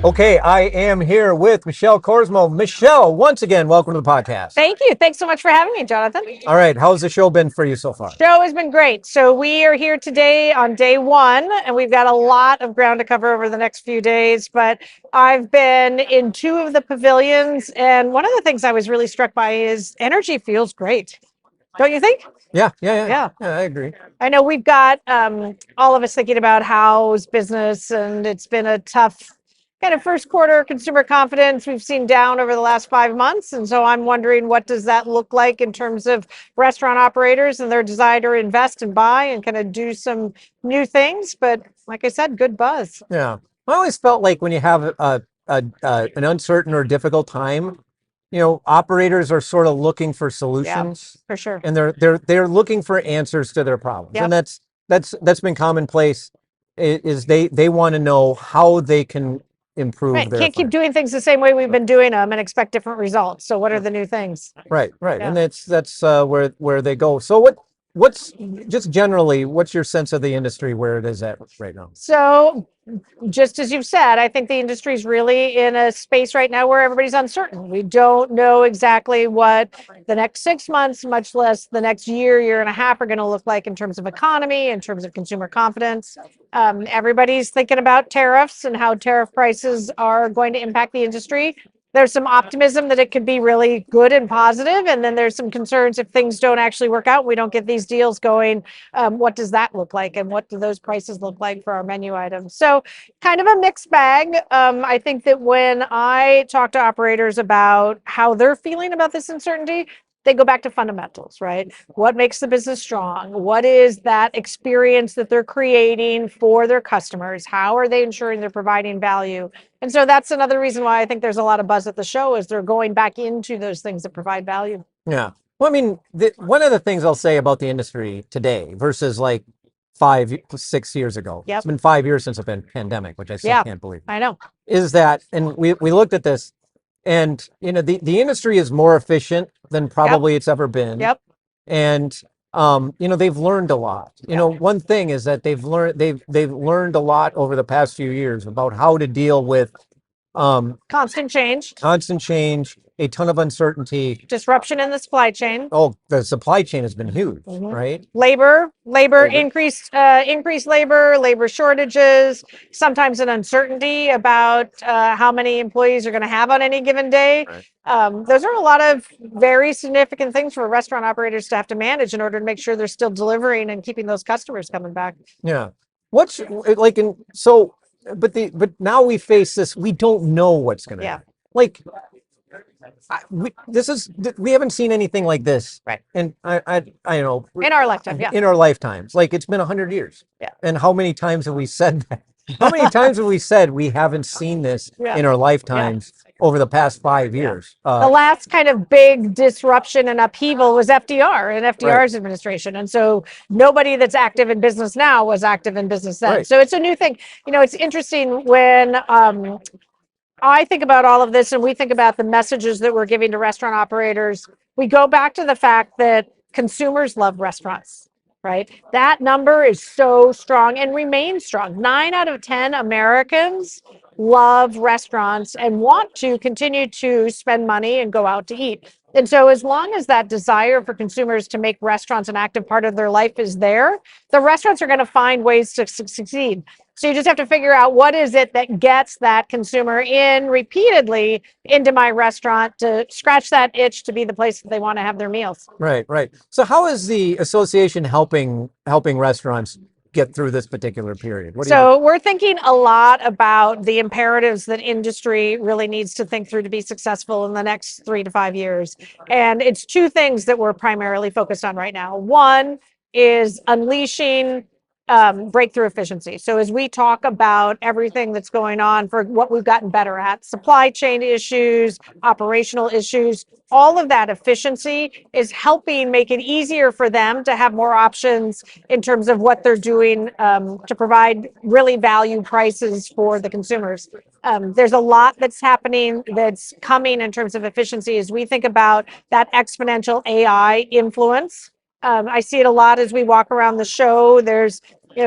Okay, I am here with Michelle Korsmo. Michelle, once again, welcome to the podcast. Thank you. Thanks so much for having me, Jonathan. All right, how's the show been for you so far? Show has been great. So we are here today on day one, and we've got a lot of ground to cover over the next few days. But I've been in two of the pavilions, and one of the things I was really struck by is energy feels great. Don't you think? Yeah, I agree. I know we've got all of us thinking about how's business, and it's been a tough kind of first quarter consumer confidence we've seen down over the last 5 months. And so I'm wondering, what does that look like in terms of restaurant operators and their desire to invest and buy and kind of do some new things? But like I said, good buzz. Yeah, I always felt like when you have an uncertain or difficult time, operators are sort of looking for solutions, for sure. and they're looking for answers to their problems, and that's been commonplace. Is they want to know how they can improve Right. their Can't keep finance. doing things the same way we've been doing them and expect different results. So what are the new things? Right, Yeah. and that's where they go. So what's just generally what's your sense of the industry where it is at right now? So just as you've said, I think the industry is really in a space right now where everybody's uncertain. We don't know exactly what the next 6 months, much less the next year and a half, are going to look like in terms of economy, in terms of consumer confidence. Everybody's thinking about tariffs and how tariff prices are going to impact the industry. There's some optimism that it could be really good and positive, and then there's some concerns if things don't actually work out, we don't get these deals going. What does that look like, and what do those prices look like for our menu items? So kind of a mixed bag. I think that when I talk to operators about how they're feeling about this uncertainty, they go back to fundamentals, right? What makes the business strong? What is that experience that they're creating for their customers? How are they ensuring they're providing value? And so that's another reason why I think there's a lot of buzz at the show, is they're going back into those things that provide value. Yeah. Well, I mean, one of the things I'll say about the industry today versus like 6 years ago, Yep. it's been 5 years since the pandemic, which I still can't believe, I know. is that, and we looked at this, and the industry is more efficient than probably it's ever been. Yep. And they've learned a lot. One thing is that they've learned a lot over the past few years about how to deal with Constant change, a ton of uncertainty. disruption in the supply chain. Oh, the supply chain has been huge, right? Labor, increased labor shortages, sometimes an uncertainty about how many employees are going to have on any given day. Right. Those are a lot of very significant things for restaurant operators to have to manage in order to make sure they're still delivering and keeping those customers coming back. Yeah. What's like but now we face this. We don't know what's going to happen. Like, we haven't seen anything like this, right? And I know in our lifetime, in our lifetimes, like it's been 100 years, And how many times have we said that? How many times have we said we haven't seen this in our lifetimes over the past 5 years? The last kind of big disruption and upheaval was FDR and FDR's administration. And so nobody that's active in business now was active in business then. So it's a new thing. It's interesting when I think about all of this and we think about the messages that we're giving to restaurant operators. We go back to the fact that consumers love restaurants, right? That number is so strong and remains strong. 9 out of 10 Americans love restaurants and want to continue to spend money and go out to eat. And so as long as that desire for consumers to make restaurants an active part of their life is there, the restaurants are going to find ways to succeed. So you just have to figure out what is it that gets that consumer in repeatedly into my restaurant to scratch that itch to be the place that they want to have their meals. Right. So how is the association helping restaurants get through this particular period? We're thinking a lot about the imperatives that industry really needs to think through to be successful in the next 3 to 5 years. And it's two things that we're primarily focused on right now. One is unleashing breakthrough efficiency. So as we talk about everything that's going on for what we've gotten better at, supply chain issues, operational issues, all of that efficiency is helping make it easier for them to have more options in terms of what they're doing to provide really value prices for the consumers. There's a lot that's happening that's coming in terms of efficiency as we think about that exponential AI influence. I see it a lot as we walk around the show. There's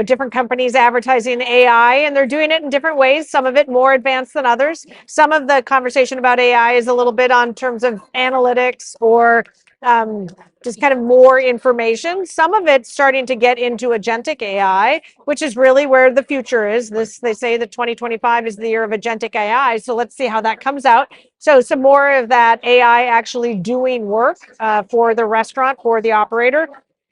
different companies advertising AI, and they're doing it in different ways. Some of it more advanced than others. Some of the conversation about AI is a little bit on terms of analytics or just kind of more information. Some of it's starting to get into agentic AI, which is really where the future is. They say that 2025 is the year of agentic AI. So let's see how that comes out. So some more of that AI actually doing work for the restaurant, for the operator.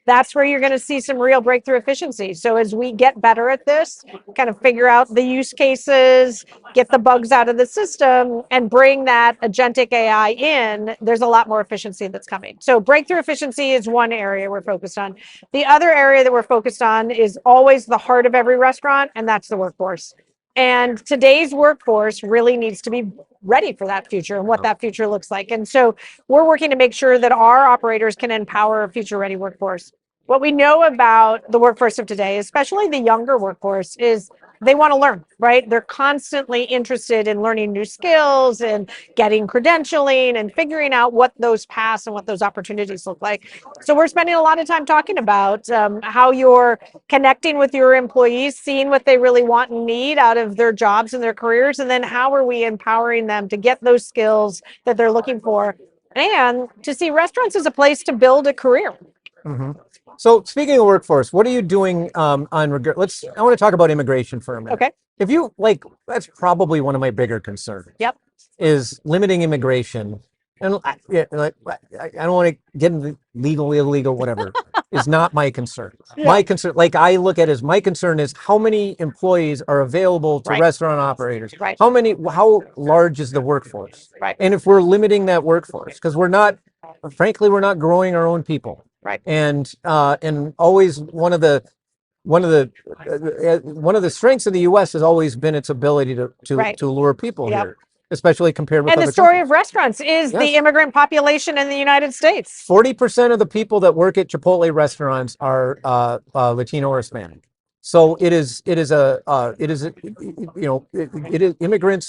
That's where you're going to see some real breakthrough efficiency. So as we get better at this, kind of figure out the use cases, get the bugs out of the system, and bring that agentic AI in, there's a lot more efficiency that's coming. So breakthrough efficiency is one area we're focused on. The other area that we're focused on is always the heart of every restaurant, and that's the workforce. And today's workforce really needs to be ready for that future and what that future looks like. And so we're working to make sure that our operators can empower a future ready workforce. What we know about the workforce of today, especially the younger workforce, is they want to learn, right? They're constantly interested in learning new skills and getting credentialing and figuring out what those paths and what those opportunities look like. So we're spending a lot of time talking about how you're connecting with your employees, seeing what they really want and need out of their jobs and their careers, and then how are we empowering them to get those skills that they're looking for, and to see restaurants as a place to build a career. Mm-hmm. So speaking of workforce, what are you doing I want to talk about immigration for a minute. Okay. If you that's probably one of my bigger concerns. Yep. Is limiting immigration. And I don't want to get into legal, illegal, whatever, is not my concern. Yeah. My concern, I look at it as my concern is how many employees are available to restaurant operators. Right. How large is the workforce? Right. And if we're limiting that workforce, because frankly, we're not growing our own people. Right. And always one of the strengths of the U.S. has always been its ability to lure people here, especially compared with other countries. And the story of restaurants is the immigrant population in the United States. 40% of the people that work at Chipotle restaurants are Latino or Hispanic. So immigrants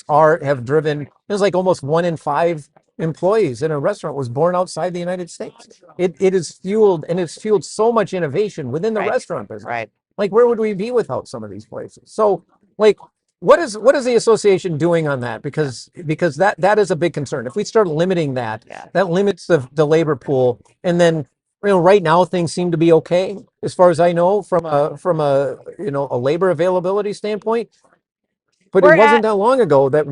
have driven. It's like almost 1 in 5 employees in a restaurant was born outside the United States. It is fueled, and it's fueled so much innovation within the restaurant business. Right. Where would we be without some of these places? So what is the association doing on that? Because that is a big concern. If we start limiting that, that limits the labor pool. And then right now things seem to be okay as far as I know from a labor availability standpoint. But it wasn't that long ago that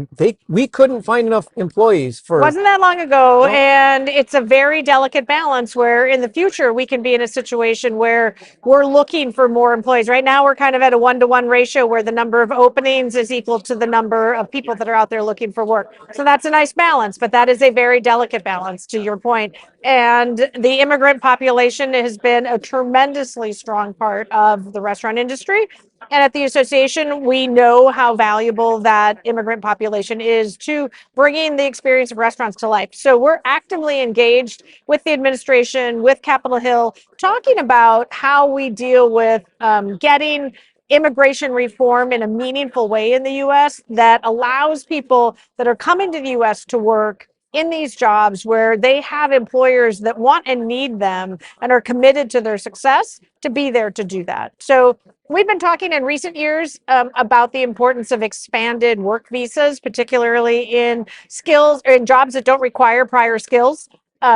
we couldn't find enough employees for. Wasn't that long ago, and it's a very delicate balance where in the future we can be in a situation where we're looking for more employees. Right now we're kind of at a 1-to-1 ratio where the number of openings is equal to the number of people that are out there looking for work. So that's a nice balance, but that is a very delicate balance, to your point. And the immigrant population has been a tremendously strong part of the restaurant industry. And at the association, we know how valuable that immigrant population is to bringing the experience of restaurants to life. So we're actively engaged with the administration, with Capitol Hill, talking about how we deal with getting immigration reform in a meaningful way in the U.S. that allows people that are coming to the U.S. to work in these jobs where they have employers that want and need them and are committed to their success to be there to do that. So we've been talking in recent years about the importance of expanded work visas, particularly in skills or in jobs that don't require prior skills.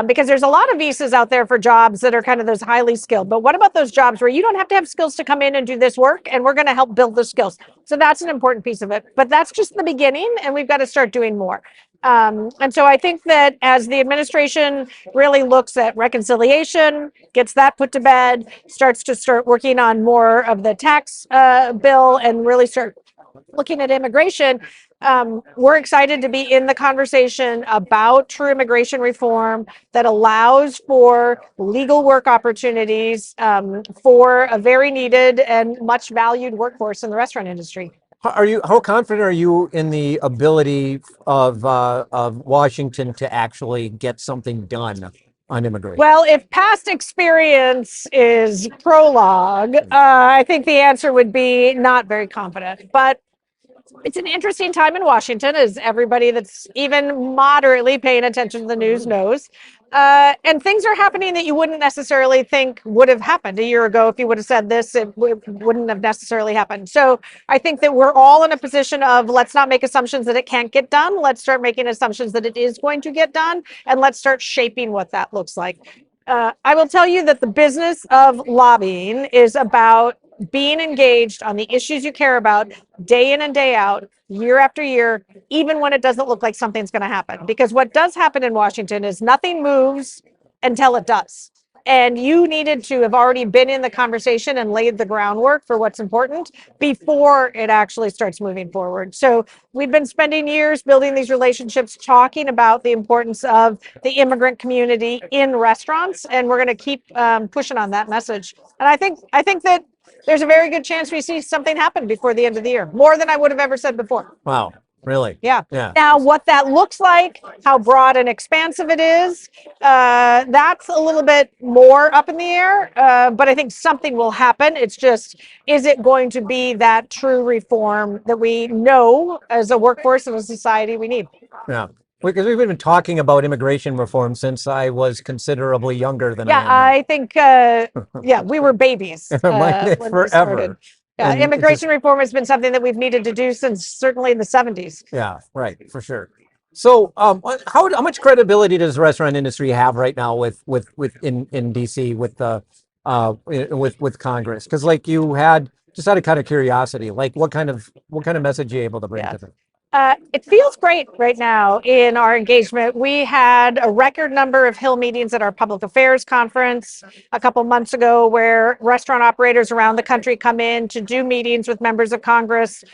Because there's a lot of visas out there for jobs that are kind of those highly skilled. But what about those jobs where you don't have to have skills to come in and do this work, and we're going to help build the skills? So that's an important piece of it. But that's just the beginning, and we've got to start doing more. And so I think that as the administration really looks at reconciliation, gets that put to bed, starts working on more of the tax bill, and really start looking at immigration, we're excited to be in the conversation about true immigration reform that allows for legal work opportunities for a very needed and much valued workforce in the restaurant industry. How confident are you in the ability of Washington to actually get something done on immigration? Well, if past experience is prologue, I think the answer would be not very confident. But It's an interesting time in Washington, as everybody that's even moderately paying attention to the news knows. And things are happening that you wouldn't necessarily think would have happened a year ago. If you would have said this, it wouldn't have necessarily happened. So I think that we're all in a position of, let's not make assumptions that it can't get done. Let's start making assumptions that it is going to get done. And let's start shaping what that looks like. I will tell you that the business of lobbying is about being engaged on the issues you care about day in and day out, year after year, even when it doesn't look like something's going to happen. Because what does happen in Washington is nothing moves until it does. And you needed to have already been in the conversation and laid the groundwork for what's important before it actually starts moving forward. So we've been spending years building these relationships, talking about the importance of the immigrant community in restaurants, and we're going to keep pushing on that message. And I think that there's a very good chance we see something happen before the end of the year, more than I would have ever said before. Wow, really? Yeah. Yeah. Now, what that looks like, how broad and expansive it is, that's a little bit more up in the air. But I think something will happen. It's just, is it going to be that true reform that we know as a workforce and a society we need? Yeah. Because we've been talking about immigration reform since I was considerably younger than I Yeah, am now. I think, yeah, we were babies when we Forever. started. Yeah, And it's immigration reform has been something that we've needed to do since certainly in the 70s. Yeah, right, for sure. So, how much credibility does the restaurant industry have right now with in DC with the with Congress? Because like you had just out of kind of curiosity, like what kind of message are you able to bring Yeah. to them? It feels great right now in our engagement. We had a record number of Hill meetings at our public affairs conference a couple months ago, where restaurant operators around the country come in to do meetings with members of Congress.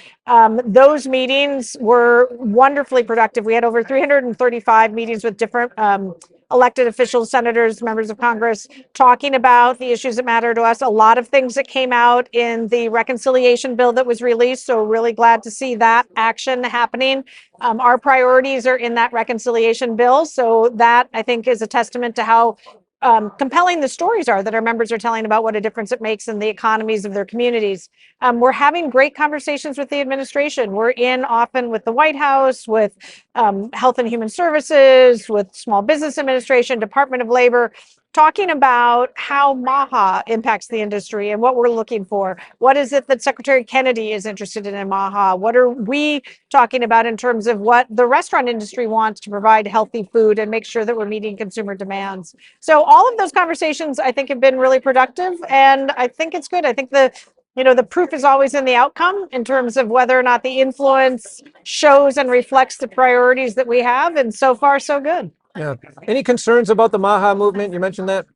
Those meetings were wonderfully productive. We had over 335 meetings with different elected officials, senators, members of Congress, talking about the issues that matter to us. A lot of things that came out in the reconciliation bill that was released. So really glad to see that action happening. Our priorities are in that reconciliation bill. So that, I think, is a testament to how compelling the stories are that our members are telling about what a difference it makes in the economies of their communities. We're having great conversations with the administration. We're in often with the White House, with Health and Human Services, with Small Business Administration, Department of Labor, talking about how MAHA impacts the industry and what we're looking for. What is it that Secretary Kennedy is interested in MAHA? What are we talking about in terms of what the restaurant industry wants to provide healthy food and make sure that we're meeting consumer demands? So all of those conversations, I think, have been really productive, and I think it's good. I think the proof is always in the outcome in terms of whether or not the influence shows and reflects the priorities that we have, and so far, so good. Yeah. Any concerns about the MAHA movement? You mentioned that.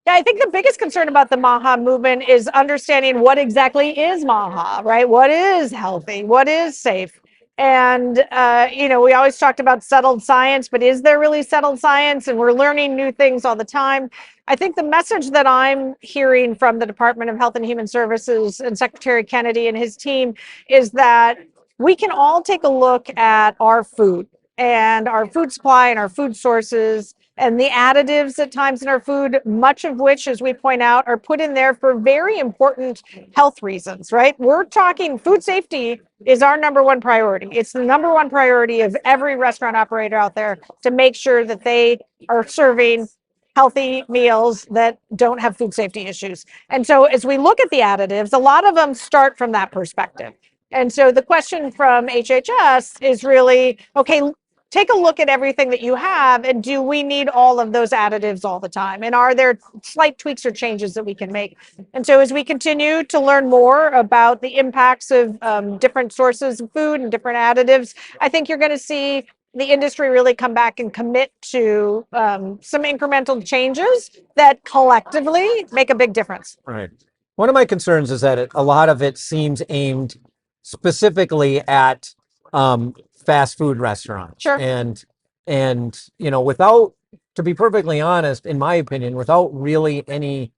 Yeah, I think the biggest concern about the MAHA movement is understanding what exactly is MAHA, right? What is healthy? What is safe? And, we always talked about settled science, but is there really settled science? And we're learning new things all the time. I think the message that I'm hearing from the Department of Health and Human Services and Secretary Kennedy and his team is that we can all take a look at our food and our food supply and our food sources and the additives at times in our food, much of which, as we point out, are put in there for very important health reasons, right? We're talking food safety is our number one priority. It's the number one priority of every restaurant operator out there to make sure that they are serving healthy meals that don't have food safety issues. And so as we look at the additives, a lot of them start from that perspective. And so the question from HHS is really, okay, take a look at everything that you have, and do we need all of those additives all the time? And are there slight tweaks or changes that we can make? And so as we continue to learn more about the impacts of different sources of food and different additives, I think you're going to see the industry really come back and commit to some incremental changes that collectively make a big difference. Right. One of my concerns is that a lot of it seems aimed specifically at fast food restaurants. Sure. And without, to be perfectly honest, in my opinion, without really any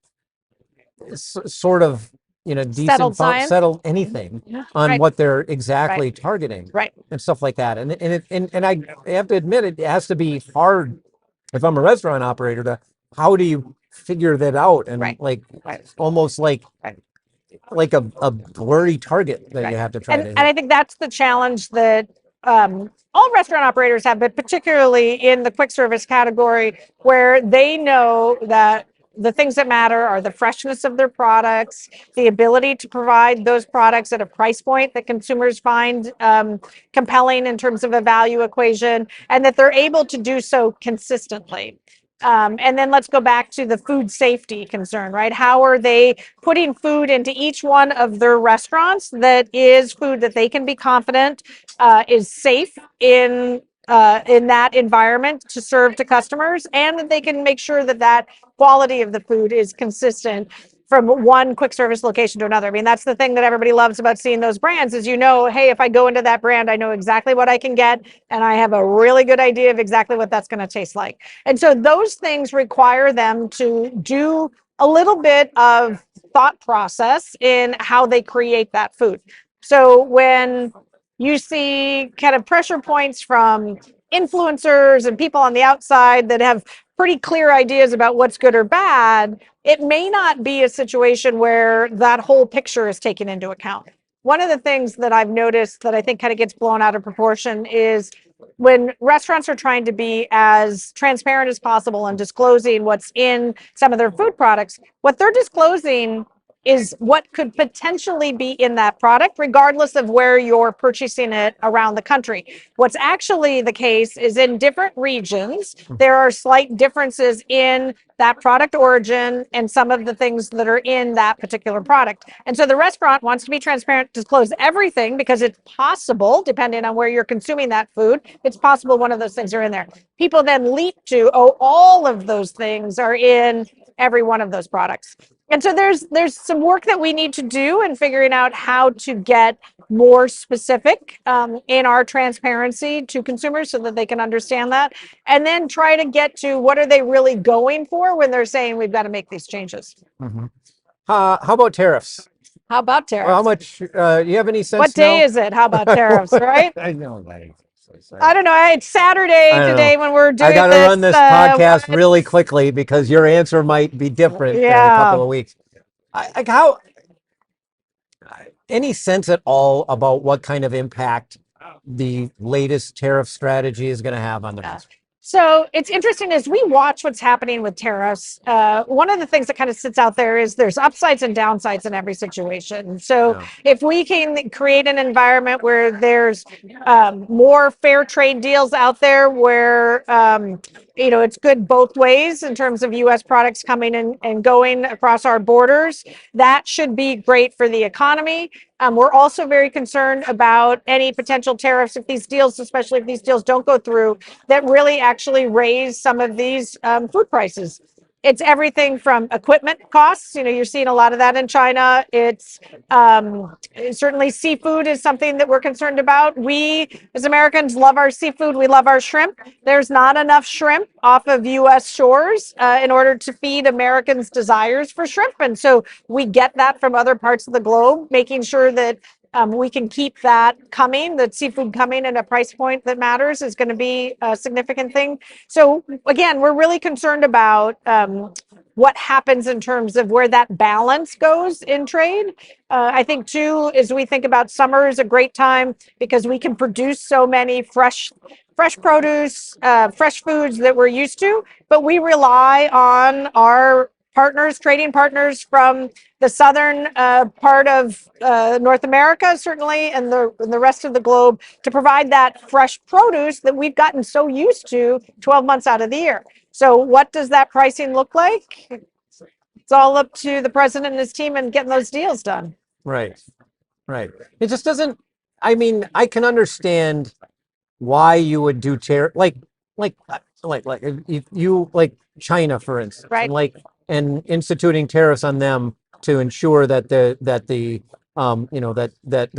sort of decent settled anything on Right. what they're exactly targeting, Right. and stuff like that. And I have to admit, it has to be hard if I'm a restaurant operator to how do you figure that out? And Right. like Right. almost like Right. like a blurry target that you have to try to And I hit. think that's the challenge that all restaurant operators have, but particularly in the quick service category, where they know that the things that matter are the freshness of their products, the ability to provide those products at a price point that consumers find compelling in terms of a value equation, and that they're able to do so consistently. And then let's go back to the food safety concern, right? How are they putting food into each one of their restaurants that is food that they can be confident is safe in that environment to serve to customers, and that they can make sure that that quality of the food is consistent from one quick service location to another. I mean, that's the thing that everybody loves about seeing those brands is, hey, if I go into that brand, I know exactly what I can get, and I have a really good idea of exactly what that's going to taste like. And so those things require them to do a little bit of thought process in how they create that food. So when you see kind of pressure points from influencers and people on the outside that have pretty clear ideas about what's good or bad, it may not be a situation where that whole picture is taken into account. One of the things that I've noticed that I think kind of gets blown out of proportion is when restaurants are trying to be as transparent as possible and disclosing what's in some of their food products, what they're disclosing is what could potentially be in that product, regardless of where you're purchasing it around the country. What's actually the case is in different regions, there are slight differences in that product origin and some of the things that are in that particular product. And so the restaurant wants to be transparent, disclose everything, because it's possible, depending on where you're consuming that food, it's possible one of those things are in there. People then leap to, oh, all of those things are in every one of those products. And so there's some work that we need to do in figuring out how to get more specific in our transparency to consumers so that they can understand that, and then try to get to what are they really going for when they're saying we've got to make these changes. Mm-hmm. How about tariffs? How about tariffs? Well, how much? You have any sense? What day is it? How about tariffs? Right? I know, like, I don't know. It's Saturday today when we're doing I got to run this podcast really it's, quickly because your answer might be different in a yeah. couple of weeks. Like how? Any sense at all about what kind of impact the latest tariff strategy is going to have on the business? So it's interesting as we watch what's happening with tariffs. One of the things that kind of sits out there is there's upsides and downsides in every situation. So if we can create an environment where there's more fair trade deals out there, where it's good both ways in terms of U.S. products coming in and going across our borders, that should be great for the economy. We're also very concerned about any potential tariffs if these deals, especially if these deals don't go through, that really actually raise some of these food prices. It's everything from equipment costs. You're seeing a lot of that in China. It's certainly seafood is something that we're concerned about. We, as Americans, love our seafood. We love our shrimp. There's not enough shrimp off of U.S. shores in order to feed Americans' desires for shrimp. And so we get that from other parts of the globe, making sure that we can keep that coming, that seafood coming at a price point that matters is going to be a significant thing. So again, we're really concerned about what happens in terms of where that balance goes in trade. I think too, as we think about summer is a great time because we can produce so many fresh produce, fresh foods that we're used to, but we rely on our trading partners from the southern part of North America, certainly, and the rest of the globe to provide that fresh produce that we've gotten so used to 12 months out of the year. So what does that pricing look like? It's all up to the president and his team and getting those deals done. Right. It just doesn't, I mean, I can understand why you would do tariff, like if you like China, for instance, right? And instituting tariffs on them to ensure that the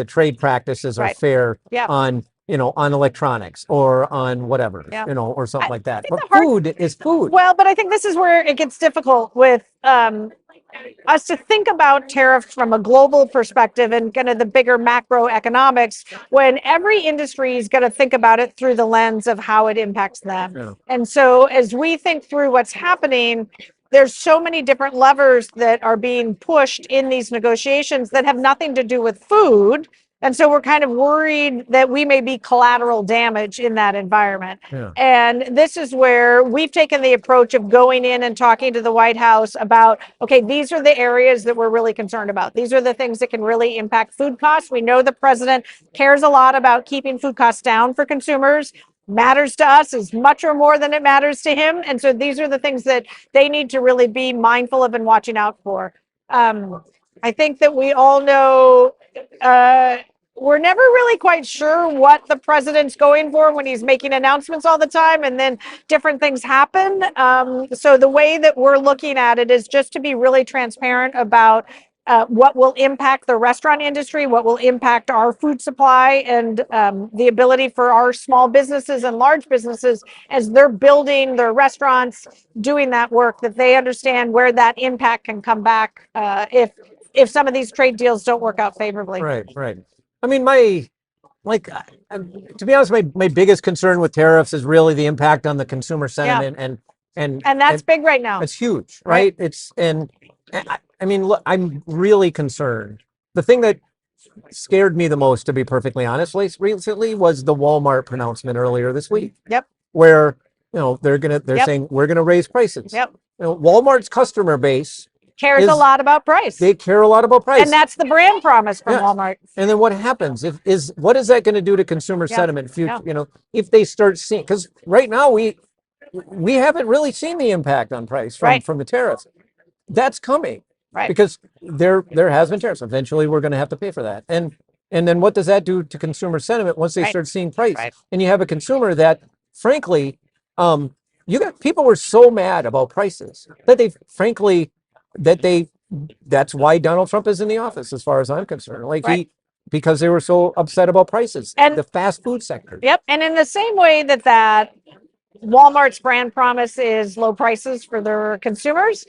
trade practices are fair on on electronics or on whatever, or something like that. But food is food. Well, but I think this is where it gets difficult with us to think about tariffs from a global perspective and kind of the bigger macroeconomics when every industry is going to think about it through the lens of how it impacts them. And so as we think through what's happening, there's so many different levers that are being pushed in these negotiations that have nothing to do with food. And so we're kind of worried that we may be collateral damage in that environment. Yeah. And this is where we've taken the approach of going in and talking to the White House about, okay, these are the areas that we're really concerned about. These are the things that can really impact food costs. We know the president cares a lot about keeping food costs down for consumers. Matters to us as much or more than it matters to him. And so these are the things that they need to really be mindful of and watching out for. I think that we all know we're never really quite sure what the president's going for when he's making announcements all the time, and then different things happen. So the way that we're looking at it is just to be really transparent about what will impact the restaurant industry, what will impact our food supply, and the ability for our small businesses and large businesses as they're building their restaurants, doing that work, that they understand where that impact can come back if some of these trade deals don't work out favorably. Right, right. I mean, to be honest, my biggest concern with tariffs is really the impact on the consumer sentiment, and that's big right now. It's huge, right? I mean, look, I'm really concerned. The thing that scared me the most, to be perfectly honest, recently was the Walmart pronouncement earlier this week. Yep. Where they're saying we're gonna raise prices. Yep. Walmart's customer base cares a lot about price. They care a lot about price. And that's the brand promise from Walmart. And then what happens what is that going to do to consumer sentiment? If they start seeing, because right now we haven't really seen the impact on price from the tariffs. That's coming. Right. Because there has been tariffs. Eventually we're going to have to pay for that. And then what does that do to consumer sentiment once they start seeing price? Right. And you have a consumer that, frankly, people were so mad about prices that that's why Donald Trump is in the office, as far as I'm concerned. Because they were so upset about prices and the fast food sector. Yep. And in the same way that Walmart's brand promise is low prices for their consumers,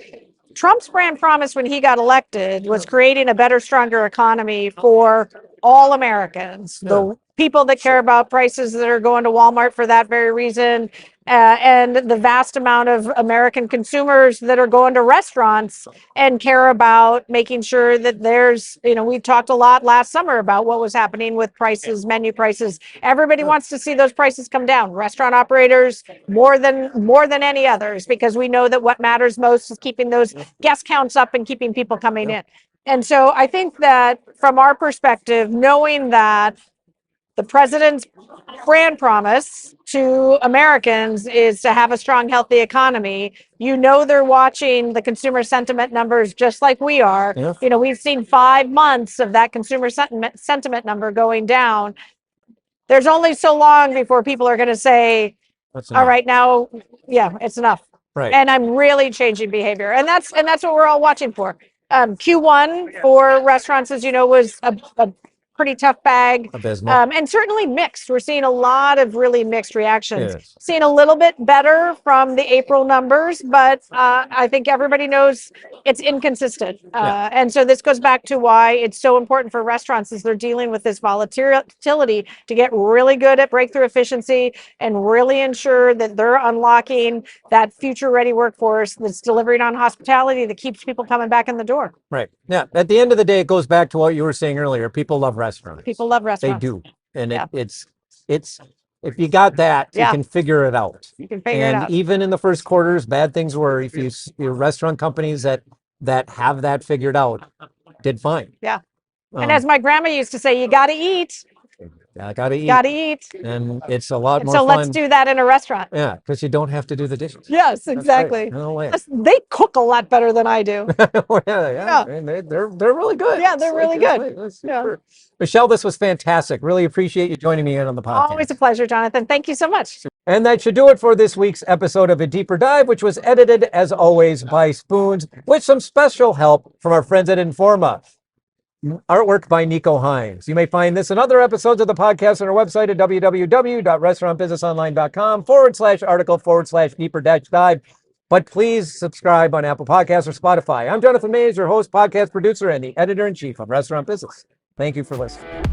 Trump's brand promise when he got elected was creating a better, stronger economy for all Americans. Yeah. The people that care about prices that are going to Walmart for that very reason, and the vast amount of American consumers that are going to restaurants and care about making sure that there's, we talked a lot last summer about what was happening with prices, menu prices. Everybody wants to see those prices come down. Restaurant operators more than any others, because we know that what matters most is keeping those guest counts up and keeping people coming in. And so I think that from our perspective, knowing that the president's brand promise to Americans is to have a strong, healthy economy. They're watching the consumer sentiment numbers just like we are. Yeah. We've seen 5 months of that consumer sentiment number going down. There's only so long before people are going to say, all right, now, it's enough. Right. And I'm really changing behavior. And that's what we're all watching for. Q1 for restaurants, as you know, was a pretty tough bag. Abysmal. And certainly mixed. We're seeing a lot of really mixed reactions. Yes. Seeing a little bit better from the April numbers, but I think everybody knows it's inconsistent. And so this goes back to why it's so important for restaurants as they're dealing with this volatility to get really good at breakthrough efficiency and really ensure that they're unlocking that future ready workforce that's delivering on hospitality that keeps people coming back in the door. Right. Yeah. At the end of the day, it goes back to what you were saying earlier. People love restaurants. People love restaurants. They do. And it's if you got that, you can figure it out. You can figure it out. And even in the first quarters, bad things were. If your restaurant companies that have that figured out did fine. Yeah. And as my grandma used to say, you got to eat. Yeah, got to eat. Got to eat. And it's a lot more fun. So let's do that in a restaurant. Yeah, because you don't have to do the dishes. Yes, exactly. Right. No way. They cook a lot better than I do. yeah. And they're really good. Yeah, they're really good. Yeah. Michelle, this was fantastic. Really appreciate you joining me in on the podcast. Always a pleasure, Jonathan. Thank you so much. And that should do it for this week's episode of A Deeper Dive, which was edited, as always, by Spoons, with some special help from our friends at Informa. Artwork by Nico Hines. You may find this and other episodes of the podcast on our website at www.restaurantbusinessonline.com/article/deeper-dive. But please subscribe on Apple Podcasts or Spotify. I'm Jonathan Mays, your host, podcast producer, and the editor-in-chief of Restaurant Business. Thank you for listening.